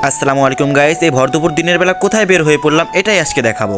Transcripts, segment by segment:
আসসালামু আলাইকুম গাইস, এই ভর দুপুর দিনের বেলা কোথায় বের হয়ে পড়লাম এটাই আজকে দেখাবো।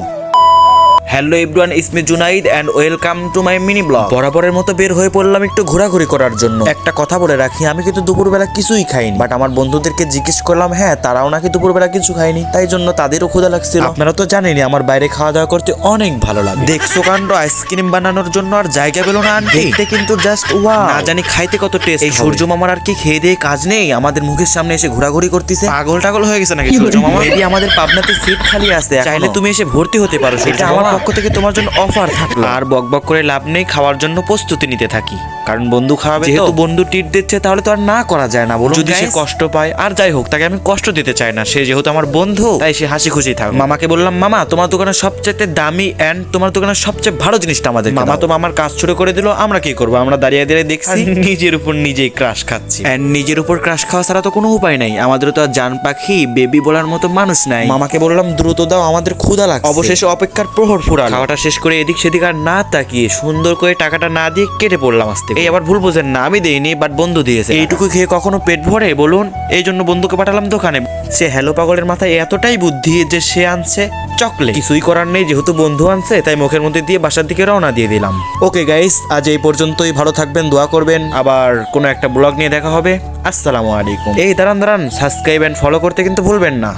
Hello everyone, Ismi Junaid and welcome to my mini blog. বরাবরের মতো বের হয়ে পড়লাম একটু ঘোরাঘুরি করার জন্য। একটা কথা বলে রাখি, আমি কিন্তু দুপুরবেলা কিছুই খাইনি, বাট আমার বন্ধুদেরকে জিজ্ঞেস করলাম, হ্যাঁ তারাও নাকি দুপুরবেলা কিছু খায়নি, তাই জন্য তাদেরও ক্ষুধা লাগছিল। আপনারা তো জানেনই আমার বাইরে খাওয়া দাওয়া করতে অনেক ভালো লাগে। দেখছো কাণ্ড, আইসক্রিম বানানোর জন্য আর জায়গা পেলো না আন্টি। দেখতে কিন্তু জাস্ট ওয়াও, না জানি খাইতে কত টেস্ট। এই সূর্য মামার আর কি খেয়ে দিয়ে কাজ নেই, আমাদের মুখের সামনে এসে ঘোরাঘুরি করতেছে। পাগল টাগল হয়ে গেছে নাকি সূর্য মামা? মেবি আমাদের পাবনাতে সিট খালি আছে, চাইলে তুমি এসে ভর্তি হতে পারো। সেটা আমার পক্ষ থেকে তোমার জন্য অফার থাকলো। আর বকবক করে লাভ নেই, খাওয়ার জন্য প্রস্তুতি নিতে থাকি, কারণ বন্ধু খাওয়াবে। যেহেতু বন্ধু ট্রিট দিচ্ছে তাহলে তো আর না করা যায় না, বলুন। যদি সে কষ্ট পায়, আর যাই হোক, তাকে আমি কষ্ট দিতে চাই না। সে যেহেতু আমার বন্ধু, তাই সে হাসি খুশি থাকবে। মামাকে বললাম, মামা তোমার দোকানের সবচেয়ে দামি এন্ড তোমার দোকানের সবচেয়ে ভালো জিনিসটা আমাদের। মামা তো মামার কাজ শুরু করে দিল। আমরা কি করবো? আমরা দাঁড়িয়ে দাঁড়িয়ে দেখছি, নিজের উপর নিজেই ক্রাশ খাচ্ছি। এন্ড নিজের উপর ক্রাশ খাওয়া ছাড়া তো কোনো উপায় নাই, আমাদের তো আর জান পাখি বেবি বলার মতো মানুষ নাই। মামাকে বললাম, দ্রুত দাও, আমাদের ক্ষুধা লাগছে। অবশেষে অপেক্ষার প্রহর ফুরালো। খাওয়াটা শেষ করে এদিক সেদিক আর না তাকিয়ে সুন্দর করে টাকাটা না দিয়ে কেটে পড়লাম আস্তে। এই আবার ভুল বোঝেন না, আমি দেইনি, বাট বন্ধু দিয়েছে। এইটুকু খেয়ে কখনো পেট ভরে বলুন? এই জন্য বন্ধুকে পাঠালাম দোকানে। সে হ্যালো পাগলের মাথায় এতটাই বুদ্ধি যে সে আনছে চকলেট। কিছুই করার নেই, যেহেতু বন্ধু আনছে তাই মুখের মধ্যে দিয়ে বাসার দিকে রওনা দিয়ে দিলাম। ওকে গাইস, আজ এই পর্যন্তই। ভালো থাকবেন, দোয়া করবেন। আবার কোনো একটা ব্লগ নিয়ে দেখা হবে। আসসালামু আলাইকুম। এই দাঁড়ান, সাবস্ক্রাইব এন্ড ফলো করতে কিন্তু ভুলবেন না।